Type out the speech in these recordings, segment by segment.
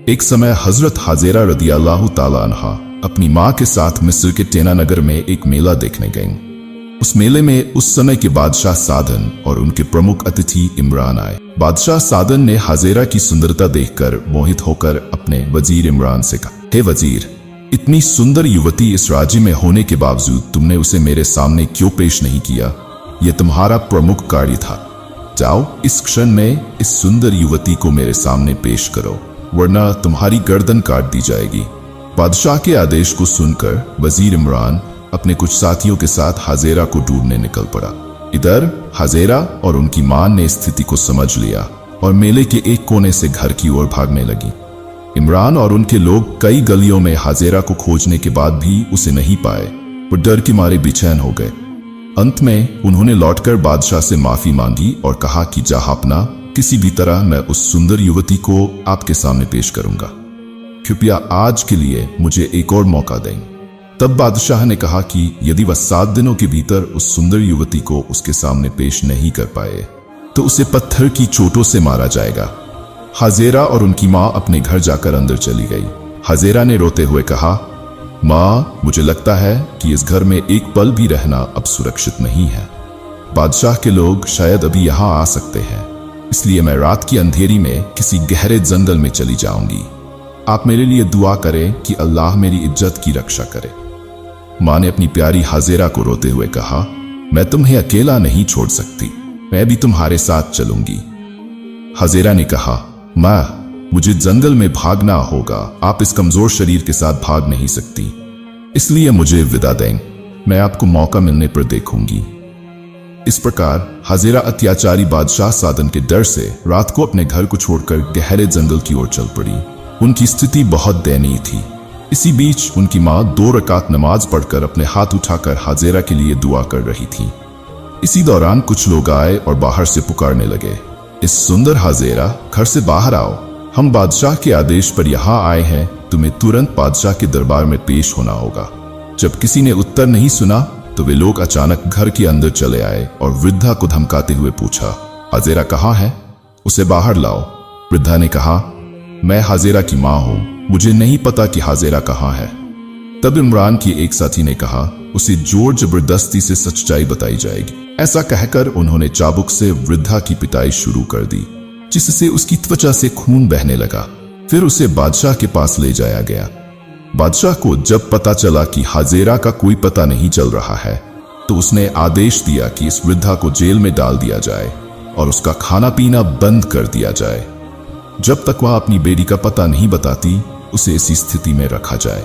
एक समय हजरत हाजेरा रदियल्लाहु ताला अन्हा अपनी माँ के साथ मिस्र के टेना नगर में एक मेला देखने गईं। उस मेले में उस समय के बादशाह सादन और उनके प्रमुख अतिथि इमरान आए। बादशाह सादन ने हाजेरा की सुंदरता देखकर मोहित होकर अपने वजीर इमरान से कहा, हे वजीर, इतनी सुंदर युवती इस राज्य में होने के बावजूद तुमने उसे मेरे सामने क्यों पेश नहीं किया? यह तुम्हारा प्रमुख कार्य था। जाओ, इस क्षण में इस सुंदर युवती को मेरे सामने पेश करो, वरना तुम्हारी गर्दन काट दी जाएगी। बादशाह के आदेश को सुनकर वजीर इमरान अपने कुछ साथियों के साथ हाजेरा को ढूंढने निकल पड़ा। इधर हाजेरा और उनकी मां ने स्थिति को समझ लिया और मेले के एक कोने से घर की ओर भागने लगी। इमरान और उनके लोग कई गलियों में हाजेरा को खोजने के बाद भी उसे नहीं पाए। वो डर के मारे बेचैन हो गए। अंत में उन्होंने लौटकर बादशाह से माफी मांगी और कहा कि जहांपना, किसी भी तरह मैं उस सुंदर युवती को आपके सामने पेश करूंगा। कृपया आज के लिए मुझे एक और मौका दें। तब बादशाह ने कहा कि यदि वह 7 दिनों के भीतर उस सुंदर युवती को उसके सामने पेश नहीं कर पाए तो उसे पत्थर की चोटों से मारा जाएगा। हाजेरा और उनकी मां अपने घर जाकर अंदर चली गई। हाजेरा ने रोते हुए कहा, माँ, मुझे लगता है कि इस घर में एक पल भी रहना अब सुरक्षित नहीं है। बादशाह के लोग शायद अभी यहाँ आ सकते हैं, इसलिए मैं रात की अंधेरी में किसी गहरे जंगल में चली जाऊंगी। आप मेरे लिए दुआ करें कि अल्लाह मेरी इज्जत की रक्षा करे। माँ ने अपनी प्यारी हाजेरा को रोते हुए कहा, मैं तुम्हें अकेला नहीं छोड़ सकती, मैं भी तुम्हारे साथ चलूंगी। हाजेरा ने कहा, माँ, मुझे जंगल में भागना होगा, आप इस कमजोर शरीर के साथ भाग नहीं सकती, इसलिए मुझे विदा दें, मैं आपको मौका मिलने पर देखूंगी। इस प्रकार हाजेरा अत्याचारी बादशाह सादन के डर से रात को अपने घर को छोड़कर गहरे जंगल की ओर चल पड़ी। उनकी स्थिति बहुत दयनीय थी। इसी बीच उनकी मां 2 रकात नमाज पढ़कर अपने हाथ उठाकर हाजेरा के लिए दुआ कर रही थी। इसी दौरान कुछ लोग आए और बाहर से पुकारने लगे, इस सुंदर हाजेरा, घर से बाहर आओ, हम बादशाह के आदेश पर यहाँ आए हैं, तुम्हें तुरंत बादशाह के दरबार में पेश होना होगा। जब किसी ने उत्तर नहीं सुना तो वे लोग अचानक घर के अंदर चले आए और वृद्धा को धमकाते हुए पूछा, हाजेरा कहाँ है? उसे बाहर लाओ। वृद्धा ने कहा, मैं हाजेरा की माँ हूँ, मुझे नहीं पता कि हाजेरा कहाँ है। तब इमरान के एक साथी ने कहा, उसे जोर जबरदस्ती से सच्चाई बताई जाएगी। ऐसा कहकर उन्होंने चाबुक से वृद्धा की पिटाई शुरू कर दी, जिससे उसकी त्वचा से खून बहने लगा। फिर उसे बादशाह के पास ले जाया गया। बादशाह को जब पता चला कि हाजेरा का कोई पता नहीं चल रहा है तो उसने आदेश दिया कि इस वृद्धा को जेल में डाल दिया जाए और उसका खाना पीना बंद कर दिया जाए। जब तक वह अपनी बेटी का पता नहीं बताती, उसे इसी स्थिति में रखा जाए।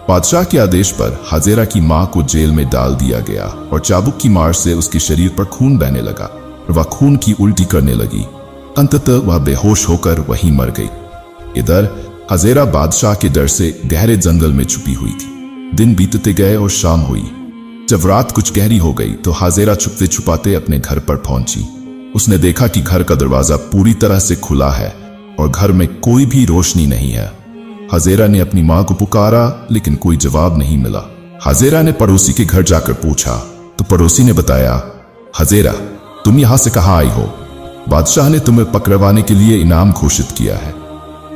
बादशाह के आदेश पर हाजेरा की मां को जेल में डाल दिया गया और चाबुक की मार से उसके शरीर पर खून बहने लगा और वह खून की उल्टी करने लगी। अंततः वह बेहोश होकर वहीं मर गई। इधर हाजेरा बादशाह के डर से गहरे जंगल में छुपी हुई थी। दिन बीतते गए और शाम हुई। जब रात कुछ गहरी हो गई तो हाजेरा छुपते छुपाते अपने घर पर पहुंची। उसने देखा कि घर का दरवाजा पूरी तरह से खुला है और घर में कोई भी रोशनी नहीं है। हाजेरा ने अपनी मां को पुकारा, लेकिन कोई जवाब नहीं मिला। हाजेरा ने पड़ोसी के घर जाकर पूछा तो पड़ोसी ने बताया, हाजेरा, तुम यहां से कहां आई हो? बादशाह ने तुम्हें पकड़वाने के लिए इनाम घोषित किया है।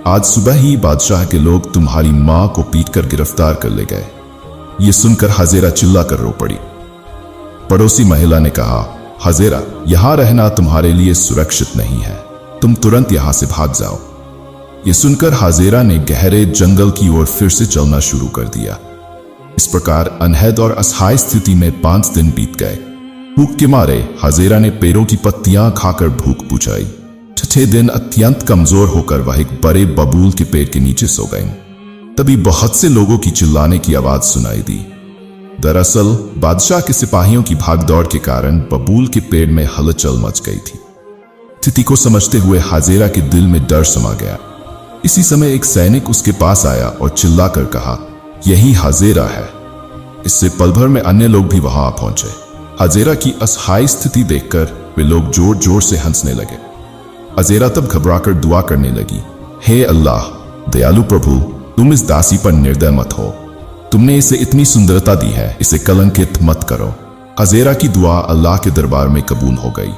आज सुबह ही बादशाह के लोग तुम्हारी मां को पीटकर गिरफ्तार कर ले गए। ये सुनकर हाजेरा चिल्लाकर रो पड़ी। पड़ोसी महिला ने कहा, हाजेरा, यहां रहना तुम्हारे लिए सुरक्षित नहीं है, तुम तुरंत यहां से भाग जाओ। ये सुनकर हाजेरा ने गहरे जंगल की ओर फिर से चलना शुरू कर दिया। इस प्रकार अनहद और असहाय स्थिति में 5 दिन बीत गए। भूख के मारे हाजेरा ने पेड़ों की पत्तियां खाकर भूख बुझाई। 6 दिन अत्यंत कमजोर होकर वह एक बड़े बबूल के पेड़ के नीचे सो गई। तभी बहुत से लोगों की चिल्लाने की आवाज सुनाई दी। दरअसल बादशाह के सिपाहियों की भागदौड़ के कारण बबूल के पेड़ में हलचल मच गई थी। स्थिति को समझते हुए हाजेरा के दिल में डर समा गया। इसी समय एक सैनिक उसके पास आया और चिल्लाकर कहा, यही हाजेरा है। इससे पल भर में अन्य लोग भी वहां पहुंचे। हाजेरा की असहाय स्थिति देखकर वे लोग जोर जोर से हंसने लगे। हाजेरा तब घबराकर दुआ करने लगी, हे अल्लाह, दयालु प्रभु, तुम इस दासी पर निर्दय मत हो। तुमने इसे इतनी सुंदरता दी है, इसे कलंकित मत करो। हाजेरा की दुआ अल्लाह के दरबार में कबूल हो गई।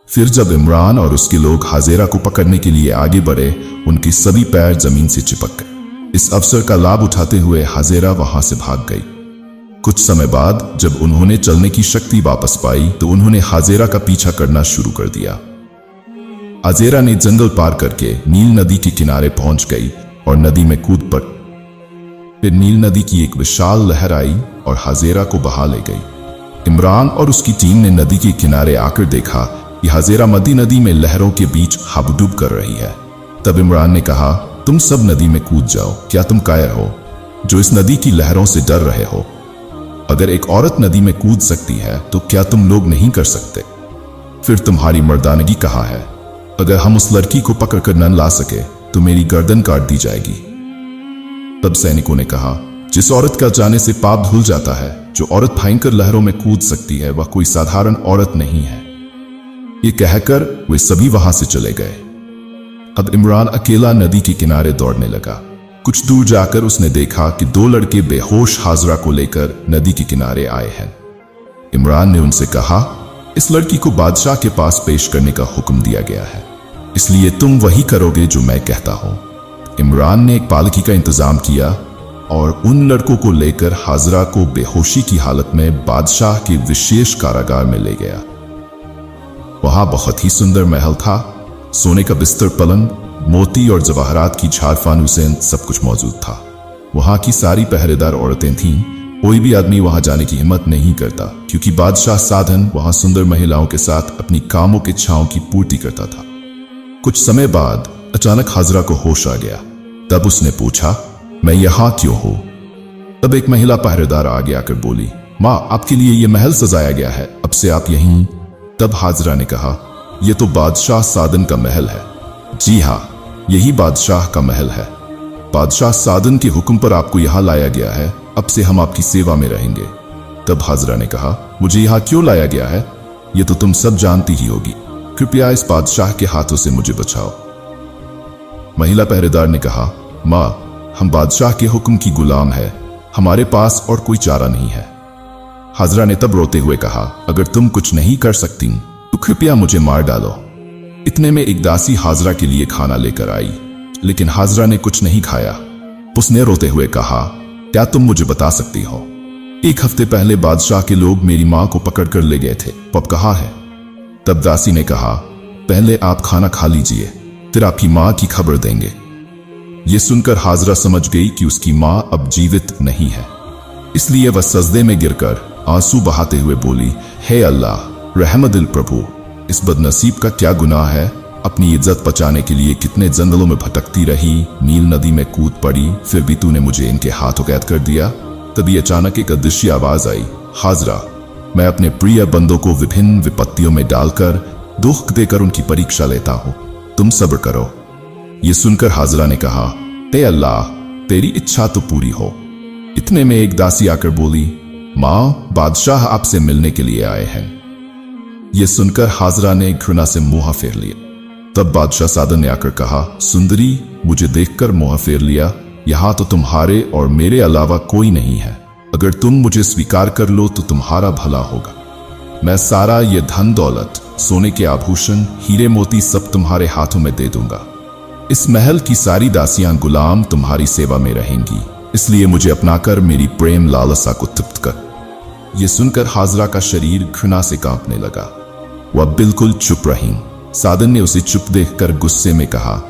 फिर जब इमरान और उसके लोग हाजेरा को पकड़ने के लिए आगे बढ़े, उनके सभी पैर जमीन से चिपक गए। इस अवसर का लाभ उठाते हुए हाजेरा वहां से भाग गई। कुछ समय बाद जब उन्होंने चलने की शक्ति वापस पाई तो उन्होंने हाजेरा का पीछा करना शुरू कर दिया। हाजेरा ने जंगल पार करके नील नदी के किनारे पहुंच गई और नदी में कूद पड़ी। फिर नील नदी की एक विशाल लहर आई और हाजेरा को बहा ले गई। इमरान और उसकी टीम ने नदी के किनारे आकर देखा कि हाजेरा मदी नदी में लहरों के बीच हाबडूब कर रही है। तब इमरान ने कहा, तुम सब नदी में कूद जाओ। क्या तुम कायर हो जो इस नदी की लहरों से डर रहे हो? अगर एक औरत नदी में कूद सकती है तो क्या तुम लोग नहीं कर सकते? फिर तुम्हारी मर्दानगी कहाँ है? अगर हम उस लड़की को पकड़कर न ला सके तो मेरी गर्दन काट दी जाएगी। तब सैनिकों ने कहा, जिस औरत का जाने से पाप धुल जाता है, जो औरत भयंकर लहरों में कूद सकती है, वह कोई साधारण औरत नहीं है। ये कहकर वे सभी वहां से चले गए। अब इमरान अकेला नदी के किनारे दौड़ने लगा। कुछ दूर जाकर उसने देखा कि दो लड़के बेहोश हाजरा को लेकर नदी के किनारे आए हैं। इमरान ने उनसे कहा, इस लड़की को बादशाह के पास पेश करने का हुक्म दिया गया है, इसलिए तुम वही करोगे जो मैं कहता हूं। इमरान ने एक पालकी का इंतजाम किया और उन लड़कों को लेकर हाजरा को बेहोशी की हालत में बादशाह के विशेष कारागार में ले गया। वहां बहुत ही सुंदर महल था। सोने का बिस्तर, पलंग, मोती और जवाहरात की झाड़ फानूसें, सब कुछ मौजूद था। वहां की सारी पहरेदार औरतें थीं। कोई भी आदमी वहां जाने की हिम्मत नहीं करता, क्योंकि बादशाह साधन वहां सुंदर महिलाओं के साथ अपनी कामों की इच्छाओं की पूर्ति करता था। कुछ समय बाद अचानक हाजरा को होश आ गया। तब उसने पूछा, मैं यहां क्यों हूं? तब एक महिला पहरेदार आगे आकर बोली, मां, आपके लिए यह महल सजाया गया है, अब से आप यहीं। तब हाजरा ने कहा, यह तो बादशाह साधन का महल है। जी हां, यही बादशाह का महल है। बादशाह साधन के हुक्म पर आपको यहां लाया गया है। अब से हम आपकी सेवा में रहेंगे। तब हाजरा ने कहा, मुझे यहां क्यों लाया गया है, यह तो तुम सब जानती ही होगी। कृपया इस बादशाह के हाथों से मुझे बचाओ। महिला पहरेदार ने कहा, मां, हम बादशाह के हुक्म की गुलाम है, हमारे पास और कोई चारा नहीं है। हाजरा ने तब रोते हुए कहा, अगर तुम कुछ नहीं कर सकती तो कृपया मुझे मार डालो। इतने में एक दासी हाजरा के लिए खाना लेकर आई, लेकिन हाजरा ने कुछ नहीं खाया। उसने रोते हुए कहा, क्या तुम मुझे बता सकती हो, एक हफ्ते पहले बादशाह के लोग मेरी मां को पकड़कर ले गए थे, अब कहाँ है? तब दासी ने कहा, पहले आप खाना खा लीजिए, फिर आपकी मां की खबर देंगे। यह सुनकर हाजरा समझ गई कि उसकी मां अब जीवित नहीं है, इसलिए वह सजदे में गिरकर आंसू बहाते हुए बोली, हे अल्लाह, रहमदिल प्रभु, इस बदनसीब का क्या गुनाह है? अपनी इज्जत बचाने के लिए कितने जंगलों में भटकती रही, नील नदी में कूद पड़ी, फिर भी तूने मुझे इनके हाथों कैद कर दिया। तभी अचानक एक अदृश्य आवाज आई, हाजरा, मैं अपने प्रिय बंदों को विभिन्न विपत्तियों में डालकर दुख देकर उनकी परीक्षा लेता हूं, तुम सब्र करो। यह सुनकर हाजरा ने कहा, हे अल्लाह, तेरी इच्छा तो पूरी हो। इतने में एक दासी आकर बोली, मां, बादशाह आपसे मिलने के लिए आए हैं। यह सुनकर हाजरा ने घृणा से मुंह फेर लिया। तब बादशाह साधन ने आकर कहा, सुंदरी, मुझे देखकर मुंह फेर लिया, यहां तो तुम्हारे और मेरे अलावा कोई नहीं है। अगर तुम मुझे स्वीकार कर लो तो तुम्हारा भला होगा। मैं सारा ये धन दौलत, सोने के आभूषण, हीरे मोती सब तुम्हारे हाथों में दे दूंगा। इस महल की सारी दासियां गुलाम तुम्हारी सेवा में रहेंगी, इसलिए मुझे अपनाकर मेरी प्रेम लालसा को तृप्त कर। यह सुनकर हाजरा का शरीर घृणा से कांपने लगा। वह बिल्कुल चुप रही। साधन ने उसे चुप देखकर गुस्से में कहा,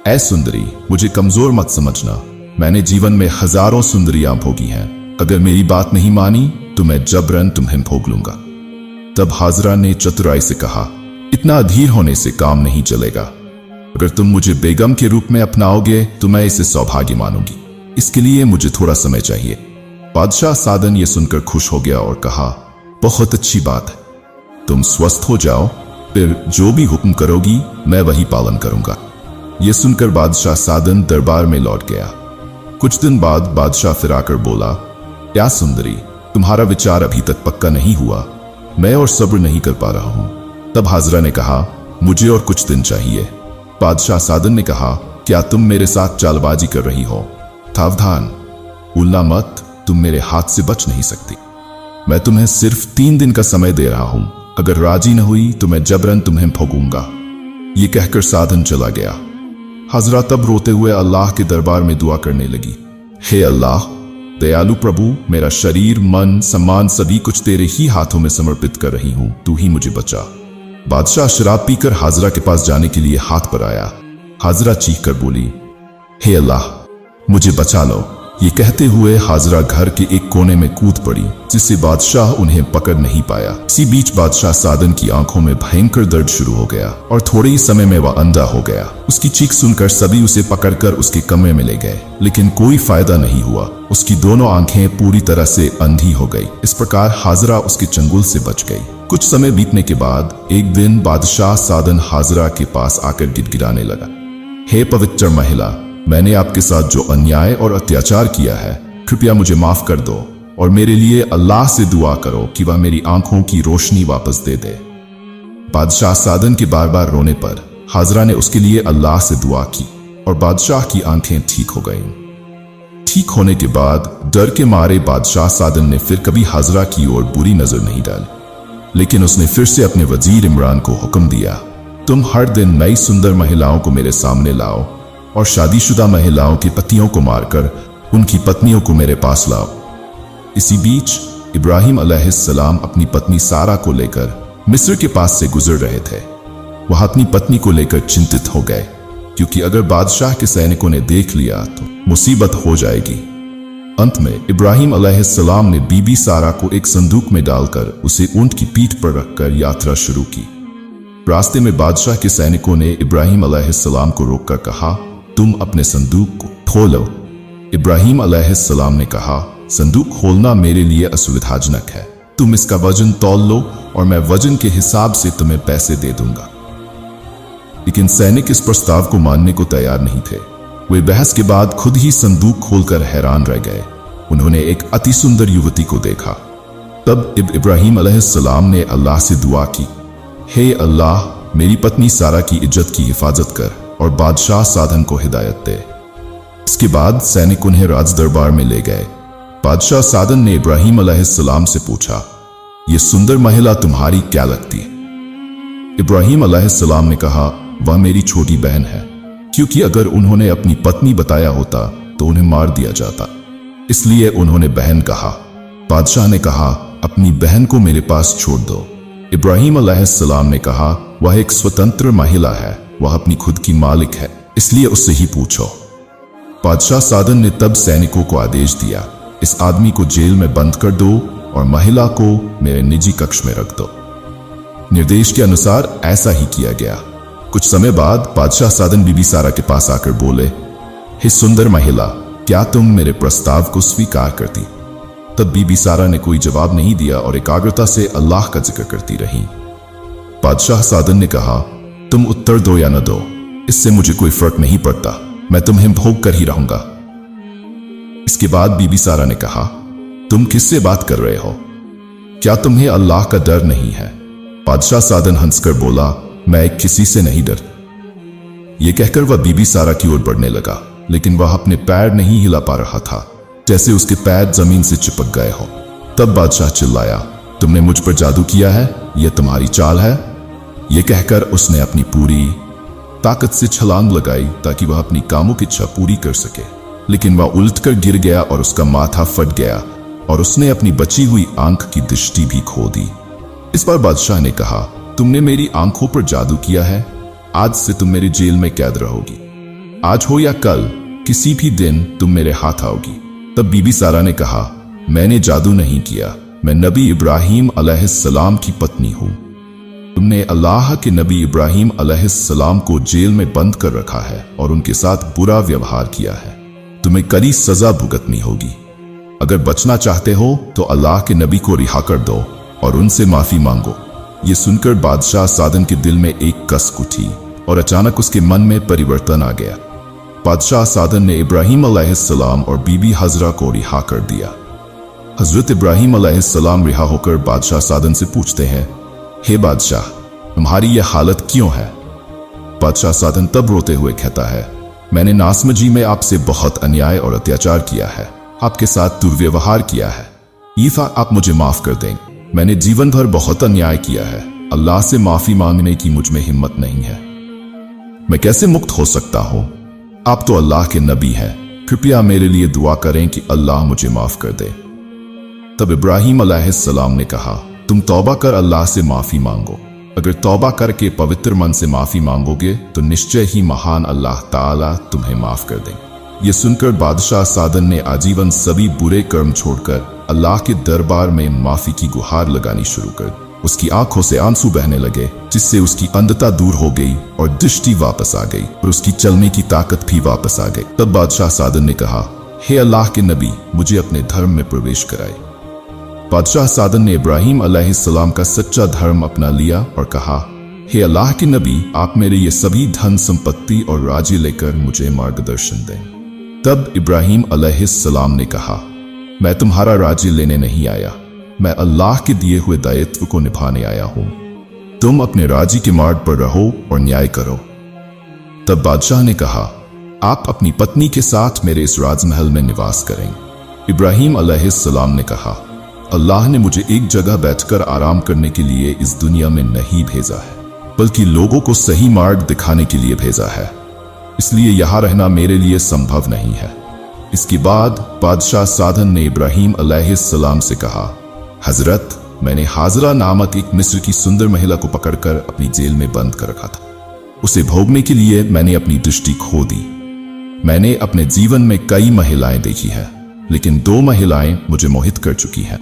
ऐ सुंदरी, मुझे कमजोर मत समझना, मैंने जीवन में हजारों सुंदरियां भोगी हैं। अगर मेरी बात नहीं मानी तो मैं जबरन तुम्हें भोग लूंगा। तब हाजरा ने चतुराई से कहा, इतना अधीर होने से काम नहीं चलेगा। अगर तुम मुझे बेगम के रूप में अपनाओगे तो मैं इसे सौभाग्य मानूंगी। इसके लिए मुझे थोड़ा समय चाहिए। बादशाह साधन ये सुनकर खुश हो गया और कहा, बहुत अच्छी बात है, तुम स्वस्थ हो जाओ, फिर जो भी हुक्म करोगी मैं वही पालन करूंगा। यह सुनकर बादशाह साधन दरबार में लौट गया। कुछ दिन बाद बादशाह फिर आकर बोला, क्या सुंदरी, तुम्हारा विचार अभी तक पक्का नहीं हुआ? मैं और सब्र नहीं कर पा रहा हूं। तब हाजरा ने कहा, मुझे और कुछ दिन चाहिए। बादशाह साधन ने कहा, क्या तुम मेरे साथ चालबाजी कर रही हो? सावधान, भूलना मत, तुम मेरे हाथ से बच नहीं सकती। मैं तुम्हें सिर्फ 3 दिन का समय दे रहा हूं। अगर राजी न हुई तो मैं जबरन तुम्हें भोगूंगा। ये कहकर साधन चला गया। हजरा तब रोते हुए अल्लाह के दरबार में दुआ करने लगी, हे अल्लाह, दयालु प्रभु, मेरा शरीर, मन, सम्मान सभी कुछ तेरे ही हाथों में समर्पित कर रही हूं, तू ही मुझे बचा। बादशाह शराब पीकर हाजरा के पास जाने के लिए हाथ पर आया। हाजरा चीख कर बोली, हे अल्लाह, मुझे बचा लो। ये कहते हुए हाजरा घर के एक कोने में कूद पड़ी, जिससे बादशाह उन्हें पकड़ नहीं पाया। इसी बीच बादशाह साधन की आंखों में भयंकर दर्द शुरू हो गया और थोड़े ही समय में वह अंधा हो गया। उसकी चीख सुनकर सभी उसे पकड़कर उसके कमरे में ले गए, लेकिन कोई फायदा नहीं हुआ। उसकी दोनों आंखें पूरी तरह से अंधी हो गई। इस प्रकार हाजरा उसके चंगुल से बच गई। कुछ समय बीतने के बाद एक दिन बादशाह साधन हाजरा के पास आकर गिड़गिड़ाने लगा, हे पवित्र महिला, मैंने आपके साथ जो अन्याय और अत्याचार किया है, कृपया मुझे माफ कर दो और मेरे लिए अल्लाह से दुआ करो कि वह मेरी आंखों की रोशनी वापस दे दे। बादशाह साधन के बार बार रोने पर हाजरा ने उसके लिए अल्लाह से दुआ की और बादशाह की आंखें ठीक हो गईं। ठीक होने के बाद डर के मारे बादशाह साधन ने फिर कभी हाजरा की ओर बुरी नजर नहीं डाली, लेकिन उसने फिर से अपने वजीर इमरान को हुक्म दिया, तुम हर दिन नई सुंदर महिलाओं को मेरे सामने लाओ और शादीशुदा महिलाओं के पतियों को मारकर उनकी पत्नियों को मेरे पास लाओ। इसी बीच इब्राहिम अलैहिस्सलाम अपनी पत्नी सारा को लेकर मिस्र के पास से गुजर रहे थे। वह अपनी पत्नी को लेकर चिंतित हो गए, क्योंकि अगर बादशाह के सैनिकों ने देख लिया तो मुसीबत हो जाएगी। अंत में इब्राहिम अलैहिस्सलाम ने बीबी सारा को एक संदूक में डालकर उसे ऊंट की पीठ पर रखकर यात्रा शुरू की। रास्ते में बादशाह के सैनिकों ने इब्राहिम अलैहिस्सलाम को रोककर कहा, तुम अपने संदूक को खोलो। इब्राहिम अलैहिस्सलाम ने कहा, संदूक खोलना मेरे लिए असुविधाजनक है, तुम इसका वजन तौल लो और मैं वजन के हिसाब से तुम्हें पैसे दे दूंगा। लेकिन सैनिक इस प्रस्ताव को मानने को तैयार नहीं थे। वे बहस के बाद खुद ही संदूक खोलकर हैरान रह गए। उन्होंने एक अति सुंदर युवती को देखा। तब इब्राहिम अलैहिस्सलाम ने अल्लाह से दुआ की, हे अल्लाह, मेरी पत्नी सारा की इज्जत की हिफाजत कर और बादशाह साधन को हिदायत दे। इसके बाद सैनिक उन्हें राज दरबार में ले गए। बादशाह साधन ने इब्राहिम अलैहिस्सलाम से पूछा, यह सुंदर महिला तुम्हारी क्या लगती है? इब्राहिम अलैहिस्सलाम ने कहा, वह मेरी छोटी बहन है, क्योंकि अगर उन्होंने अपनी पत्नी बताया होता तो उन्हें मार दिया जाता, इसलिए उन्होंने बहन कहा। बादशाह ने कहा, अपनी बहन को मेरे पास छोड़ दो। इब्राहिम अलैहिस्सलाम ने कहा, वह एक स्वतंत्र महिला है, वह अपनी खुद की मालिक है, इसलिए उससे ही पूछो। बादशाह साधन ने तब सैनिकों को आदेश दिया, इस आदमी को जेल में बंद कर दो और महिला को मेरे निजी कक्ष में रख दो। निर्देश के अनुसार ऐसा ही किया गया। कुछ समय बाद बादशाह साधन बीबी सारा के पास आकर बोले, हे सुंदर महिला, क्या तुम मेरे प्रस्ताव को स्वीकार करती? तब बीबी सारा ने कोई जवाब नहीं दिया और एकाग्रता से अल्लाह का जिक्र करती रही। बादशाह साधन ने कहा, तुम उत्तर दो या न दो, इससे मुझे कोई फर्क नहीं पड़ता, मैं तुम्हें भोग कर ही रहूंगा। इसके बाद बीबी सारा ने कहा, तुम किससे बात कर रहे हो? क्या तुम्हें अल्लाह का डर नहीं है? बादशाह साधन हंसकर बोला, मैं किसी से नहीं डर। यह कहकर वह बीबी सारा की ओर बढ़ने लगा, लेकिन वह अपने पैर नहीं हिला पा रहा था, जैसे उसके पैर जमीन से चिपक गए हो। तब बादशाह चिल्लाया, तुमने मुझ पर जादू किया है, यह तुम्हारी चाल है? यह कहकर उसने अपनी पूरी ताकत से छलांग लगाई ताकि वह अपनी कामों की इच्छा पूरी कर सके, लेकिन वह उलटकर गिर गया और उसका माथा फट गया और उसने अपनी बची हुई आंख की दृष्टि भी खो दी। इस बार बादशाह ने कहा, तुमने मेरी आंखों पर जादू किया है, आज से तुम मेरे जेल में कैद रहोगी। आज हो या कल, किसी भी दिन तुम मेरे हाथ आओगी। तब बीबी सारा ने कहा, मैंने जादू नहीं किया, मैं नबी इब्राहिम अलैहिस्सलाम की पत्नी हूं। तुमने अल्लाह के नबी इब्राहिम अलैहिस्सलाम को जेल में बंद कर रखा है और उनके साथ बुरा व्यवहार किया है, तुम्हें कड़ी सजा भुगतनी होगी। अगर बचना चाहते हो तो अल्लाह के नबी को रिहा कर दो और उनसे माफी मांगो। ये सुनकर बादशाह साधन के दिल में एक कसक उठी और अचानक उसके मन में परिवर्तन आ गया। बादशाह साधन ने इब्राहिम अलैहिस्सलाम और बीबी हजरा को रिहा कर दिया। हजरत इब्राहिम अलैहिस्सलाम रिहा होकर बादशाह साधन से पूछते हैं, हे बादशाह, तुम्हारी यह हालत क्यों है? बादशाह साधन तब रोते हुए कहता है, मैंने नासमझी में आपसे बहुत अन्याय और अत्याचार किया है, आपके साथ दुर्व्यवहार किया है। ईफा आप मुझे माफ कर दें, मैंने जीवन भर बहुत अन्याय किया है। अल्लाह से माफी मांगने की मुझ में हिम्मत नहीं है। मैं कैसे मुक्त हो सकता हूं? आप तो अल्लाह के नबी हैं। कृपया मेरे लिए दुआ करें कि अल्लाह मुझे माफ कर दे। तब इब्राहिम अलैहिस्सलाम ने कहा, तुम तौबा कर अल्लाह से माफी मांगो। अगर तौबा करके पवित्र मन से माफी मांगोगे तो निश्चय ही महान अल्लाह ताला तुम्हें माफ कर देंगे। ये सुनकर बादशाह सादन ने आजीवन सभी बुरे कर्म छोड़कर अल्लाह के दरबार में माफी की गुहार लगानी शुरू कर दी। उसकी आंखों से आंसू बहने लगे, जिससे उसकी अंधता दूर हो गई और दृष्टि वापस आ गई और उसकी चलने की ताकत भी वापस आ गई। तब बादशाह सादन ने कहा, हे अल्लाह के नबी, मुझे अपने धर्म में प्रवेश कराए। बादशाह सादन ने इब्राहिम अलैहिस्सलाम का सच्चा धर्म अपना लिया और कहा, हे अल्लाह के नबी, आप मेरे ये सभी धन संपत्ति और राज्य लेकर मुझे मार्गदर्शन दें। तब इब्राहिम अलैहिस्सलाम ने कहा, मैं तुम्हारा राज्य लेने नहीं आया, मैं अल्लाह के दिए हुए दायित्व को निभाने आया हूं। तुम अपने राज्य के मार्ग पर रहो और न्याय करो। तब बादशाह ने कहा, आप अपनी पत्नी के साथ मेरे इस राजमहल में निवास करें। इब्राहिम अलैहिस्सलाम ने कहा, अल्लाह ने मुझे एक जगह बैठकर आराम करने के लिए इस दुनिया में नहीं भेजा है, बल्कि लोगों को सही मार्ग दिखाने के लिए भेजा है। इसलिए यहां रहना मेरे लिए संभव नहीं है। इसके बाद बादशाह सादन ने इब्राहिम अलैहिस्सलाम से कहा, हजरत, मैंने हाजरा नामक एक मिस्र की सुंदर महिला को पकड़कर अपनी जेल में बंद कर रखा था। उसे भोगने के लिए मैंने अपनी दृष्टि खो दी। मैंने अपने जीवन में कई महिलाएं देखी है, लेकिन 2 महिलाएं मुझे मोहित कर चुकी हैं।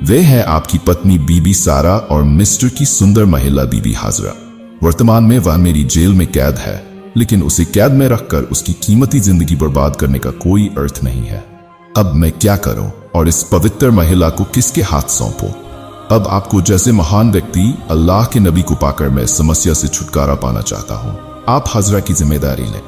वे हैं आपकी पत्नी बीबी सारा और मिस्र की सुंदर महिला बीबी हाजरा। वर्तमान में वह मेरी जेल में कैद है, लेकिन उसे कैद में रखकर उसकी कीमती जिंदगी बर्बाद करने का कोई अर्थ नहीं है। अब मैं क्या करूं और इस पवित्र महिला को किसके हाथ सौंपूं? अब आपको जैसे महान व्यक्ति अल्लाह के नबी को पाकर मैं समस्या से छुटकारा पाना चाहता हूं। आप हाजरा की जिम्मेदारी लें।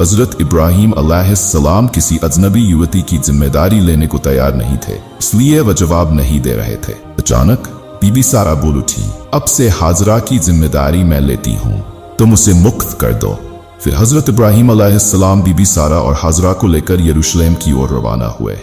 हजरत इब्राहिम अलैहिस्सलाम किसी अजनबी युवती की जिम्मेदारी लेने को तैयार नहीं थे, इसलिए वह जवाब नहीं दे रहे थे। अचानक बीबी सारा बोल उठी, अब से हाजरा की जिम्मेदारी मैं लेती हूँ, तुम उसे मुक्त कर दो। फिर हजरत इब्राहिम अलैहिस्सलाम बीबी सारा और हाजरा को लेकर यरूशलेम की ओर रवाना हुए।